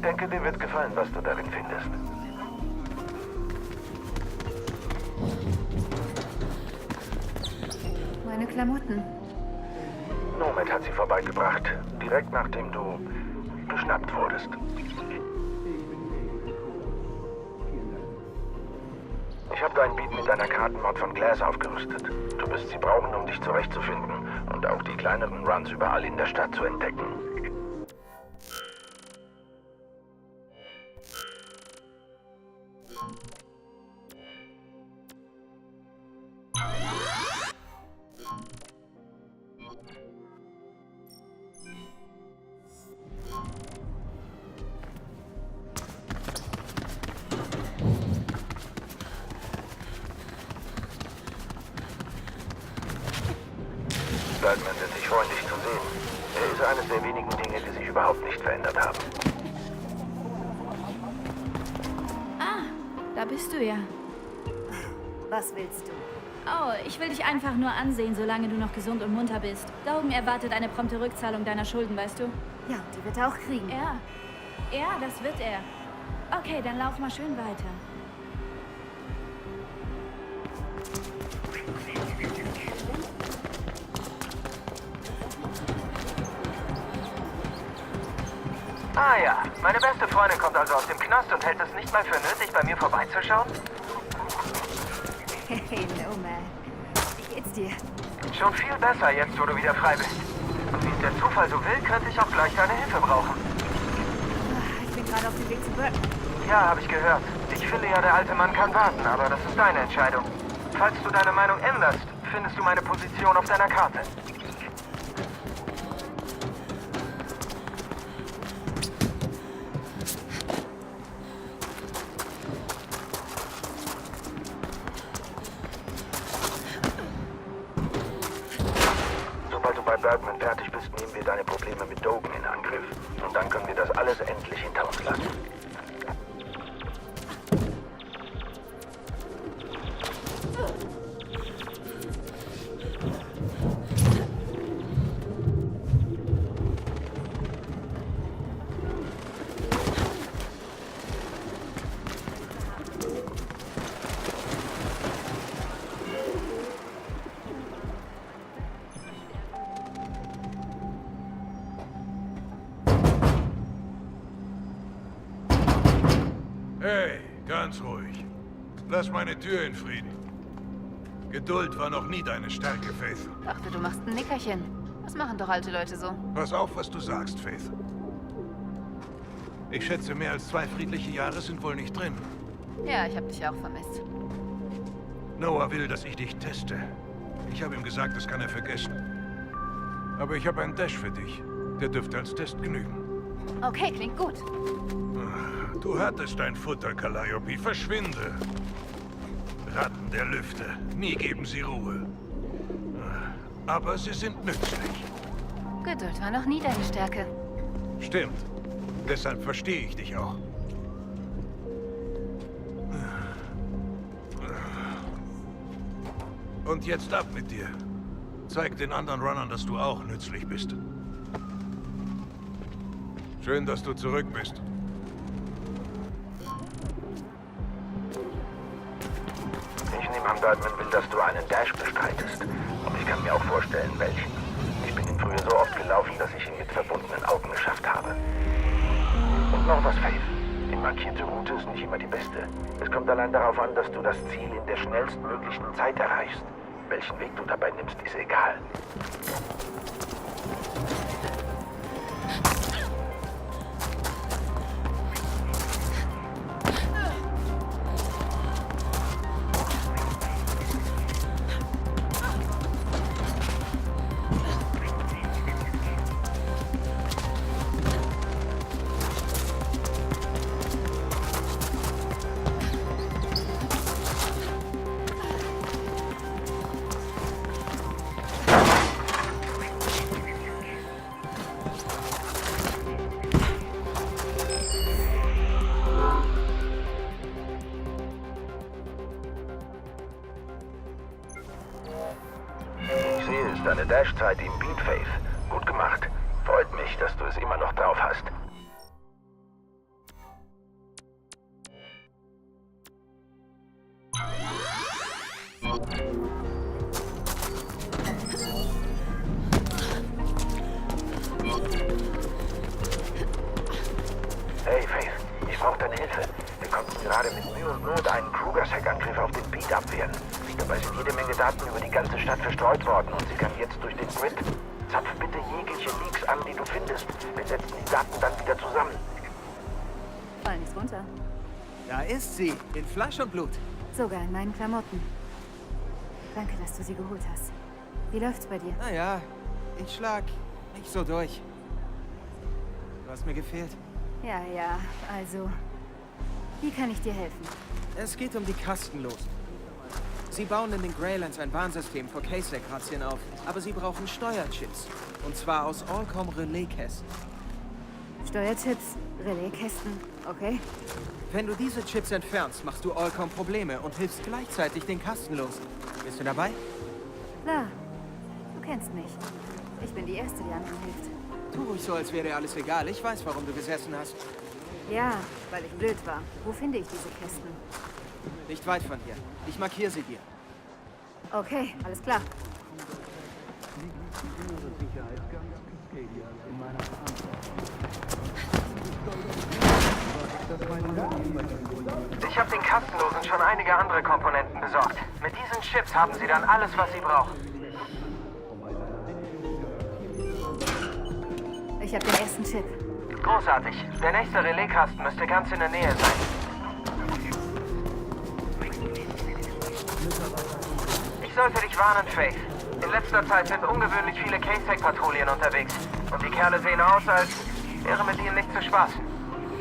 denke, dir wird gefallen, was du darin findest. Meine Klamotten. Nomad hat sie vorbeigebracht, direkt nachdem du geschnappt wurdest. Ich habe dein Beat mit deiner Kartenmod von Glass aufgerüstet. Du wirst sie brauchen, um dich zurechtzufinden und auch die kleineren Runs überall in der Stadt zu entdecken. Batman wird sich freuen, dich zu sehen. Er ist eines der wenigen Dinge, die sich überhaupt nicht verändert haben. Ah, da bist du ja. Was willst du? Oh, ich will dich einfach nur ansehen, solange du noch gesund und munter bist. Dogen erwartet eine prompte Rückzahlung deiner Schulden, weißt du? Ja, die wird er auch kriegen. Ja. Ja, das wird er. Okay, dann lauf mal schön weiter. Ah ja, meine beste Freundin kommt also aus dem Knast und hält es nicht mal für nötig, bei mir vorbeizuschauen? Hey, Nomad. Wie geht's dir? Schon viel besser jetzt, wo du wieder frei bist. Und wie es der Zufall so will, könnte ich auch gleich deine Hilfe brauchen. Ich bin gerade auf dem Weg zu Burton. Ja, habe ich gehört. Ich finde ja, der alte Mann kann warten, aber das ist deine Entscheidung. Falls du deine Meinung änderst, findest du meine Position auf deiner Karte. Sobald du bei Bergman fertig bist, nehmen wir deine Probleme mit Dogen in Angriff. Und dann können wir das alles endlich hinter uns lassen. Hey, ganz ruhig. Lass meine Tür in Frieden. Geduld war noch nie deine Stärke, Faith. Dachte, du machst ein Nickerchen. Das machen doch alte Leute so. Pass auf, was du sagst, Faith. Ich schätze, mehr als 2 friedliche Jahre sind wohl nicht drin. Ja, ich hab dich auch vermisst. Noah will, dass ich dich teste. Ich habe ihm gesagt, das kann er vergessen. Aber ich habe einen Dash für dich. Der dürfte als Test genügen. Okay, klingt gut. Du hattest dein Futter, Calliope. Verschwinde. Ratten der Lüfte. Nie geben sie Ruhe. Aber sie sind nützlich. Geduld war noch nie deine Stärke. Stimmt. Deshalb verstehe ich dich auch. Und jetzt ab mit dir. Zeig den anderen Runnern, dass du auch nützlich bist. Schön, dass du zurück bist. Ich nehme an, Birdman will, dass du einen Dash bestreitest. Und ich kann mir auch vorstellen, welchen. Ich bin ihn früher so oft gelaufen, dass ich ihn mit verbundenen Augen geschafft habe. Und noch was, Faith. Die markierte Route ist nicht immer die beste. Es kommt allein darauf an, dass du das Ziel in der schnellstmöglichen Zeit erreichst. Welchen Weg du dabei nimmst, ist egal. Ich sehe, es ist deine Dash-Zeit im Beat, Faith. Gut gemacht. Freut mich, dass du es immer noch drauf hast. Hey, Faith, ich brauche deine Hilfe. Wir konnten gerade mit Mühe und Not einen Kruger-Sec-Angriff auf den Beat abwehren. Dabei sind jede Menge Daten über die ganze Stadt verstreut worden und sie kann jetzt durch den Grid. Zapf bitte jegliche Leaks an, die du findest. Wir setzen die Daten dann wieder zusammen. Fall nicht runter. Da ist sie, in Fleisch und Blut. Sogar in meinen Klamotten. Danke, dass du sie geholt hast. Wie läuft's bei dir? Naja, ich schlag nicht so durch. Du hast mir gefehlt. Ja, also... Wie kann ich dir helfen? Es geht um die Kastenlosen. Sie bauen in den Greylands ein Warnsystem vor K-Sec-Razzien auf, aber sie brauchen Steuerchips. Und zwar aus Allcom Relaiskästen. Steuerchips, Relaiskästen, okay? Wenn du diese Chips entfernst, machst du Allcom Probleme und hilfst gleichzeitig den Kastenlosen. Bist du dabei? Klar. Du kennst mich. Ich bin die Erste, die anderen hilft. Tu ruhig so, als wäre dir alles egal. Ich weiß, warum du gesessen hast. Ja, weil ich blöd war. Wo finde ich diese Kästen? Nicht weit von hier. Ich markiere sie dir. Okay, alles klar. Ich habe den Kastenlosen schon einige andere Komponenten besorgt. Mit diesen Chips haben sie dann alles, was sie brauchen. Ich habe den ersten Chip. Großartig. Der nächste Relaiskasten müsste ganz in der Nähe sein. Ich sollte dich warnen, Faith. In letzter Zeit sind ungewöhnlich viele K-Sec-Patrouillen unterwegs. Und die Kerle sehen aus, als wäre mit ihnen nicht zu spaßen.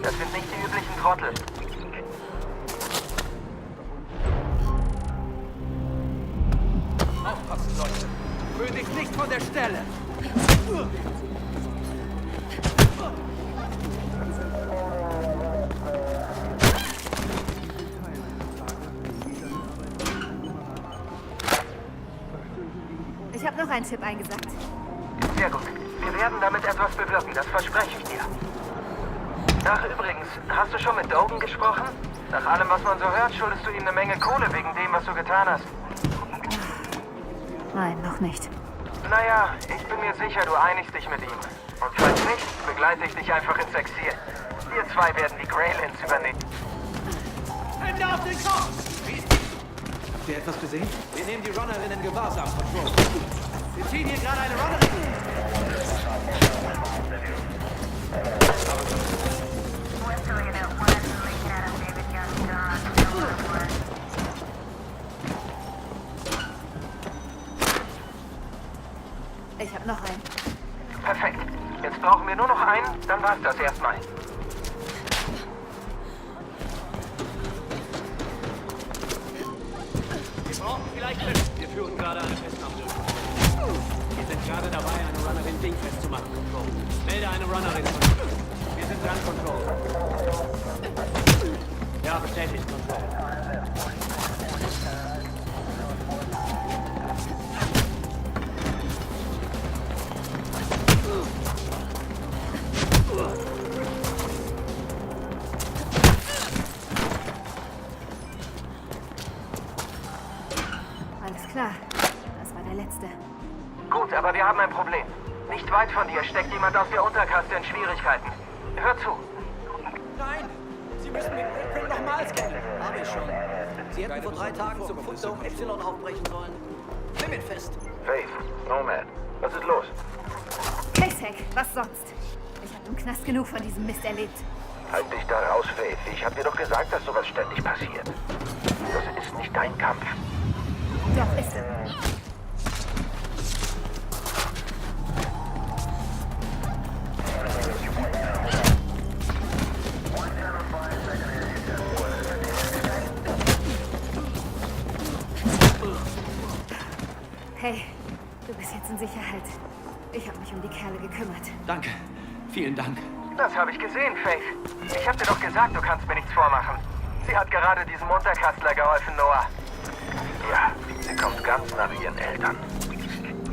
Das sind nicht die üblichen Trottel. Aufpassen, Leute. Rühr dich nicht von der Stelle. Ich habe noch einen Chip eingesackt. Sehr gut. Wir werden damit etwas bewirken, das verspreche ich dir. Ach, übrigens, hast du schon mit Dogan gesprochen? Nach allem, was man so hört, schuldest du ihm eine Menge Kohle wegen dem, was du getan hast. Nein, noch nicht. Naja, ich bin mir sicher, du einigst dich mit ihm. Und falls nicht, begleite ich dich einfach ins Exil. Wir zwei werden die Greylands übernehmen. Hände auf den Kopf! Habt ihr etwas gesehen? Wir nehmen die Runnerin in Gewahrsam, Control. Wir ziehen hier gerade eine Runnerin. Ich habe noch einen. Perfekt. Jetzt brauchen wir nur noch einen, dann war's das erstmal. Wir brauchen vielleicht Hilfe. Wir führen gerade eine Festnahme durch. Wir sind gerade dabei, eine Runnerin dingfest zu machen, Control. Melde eine Runnerin. Wir sind dran, Control. Ja, bestätigt, Control. Alles klar. Das war der letzte. Gut, aber wir haben ein Problem. Nicht weit von dir steckt jemand aus der Unterkaste in Schwierigkeiten. Hör zu. Nein! Sie müssen mit April nochmal scannen. Habe ich schon. Sie hätten vor 3 Tagen zum Futter um Y aufbrechen sollen. Nimm ihn fest. Faith, Nomad, was ist los? K-Sec, was sonst? Ich habe im Knast genug von diesem Mist erlebt. Halt dich da raus, Faith. Ich hab dir doch gesagt, dass sowas ständig passiert. Das ist nicht dein Kampf. Doch, ist es. Hey, du bist jetzt in Sicherheit. Ich habe mich um die Kerle gekümmert. Danke. Vielen Dank. Das habe ich gesehen, Faith. Ich habe dir doch gesagt, du kannst mir nichts vormachen. Sie hat gerade diesem Unterkastler geholfen, Noah. Ja, sie kommt ganz nach ihren Eltern.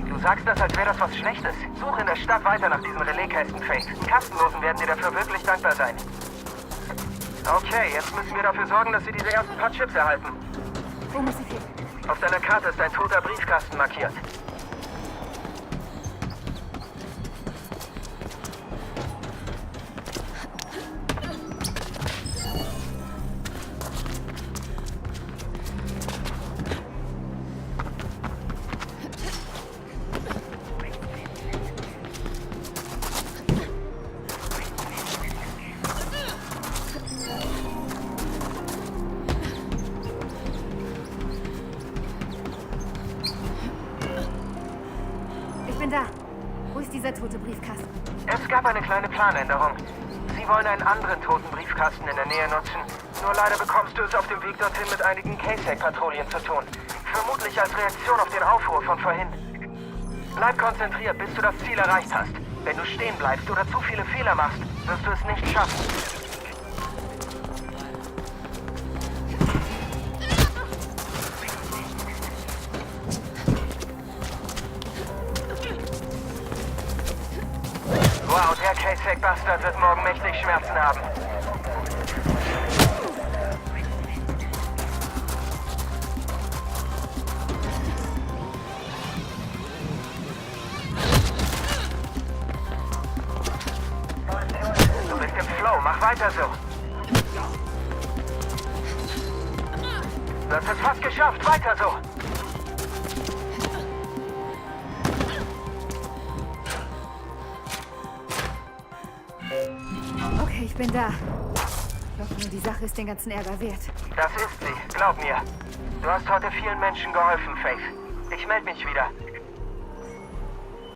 Du sagst das, als wäre das was Schlechtes. Suche in der Stadt weiter nach diesen Relaiskästen, Faith. Die Kastenlosen werden dir dafür wirklich dankbar sein. Okay, jetzt müssen wir dafür sorgen, dass sie diese ersten paar Chips erhalten. Wo muss ich hin? Auf deiner Karte ist ein toter Briefkasten markiert. der tote Briefkasten? Es gab eine kleine Planänderung. Sie wollen einen anderen toten Briefkasten in der Nähe nutzen. Nur leider bekommst du es auf dem Weg dorthin mit einigen K-Sec-Patrouillen zu tun. Vermutlich als Reaktion auf den Aufruhr von vorhin. Bleib konzentriert, bis du das Ziel erreicht hast. Wenn du stehen bleibst oder zu viele Fehler machst, wirst du es nicht schaffen. Wow, der K-Sec-Bastard wird morgen mächtig Schmerzen haben. Du bist im Flow, mach weiter so. Du hast es fast geschafft, weiter so. Okay, ich bin da. Ich hoffe nur, die Sache ist den ganzen Ärger wert. Das ist sie, glaub mir. Du hast heute vielen Menschen geholfen, Faith. Ich melde mich wieder.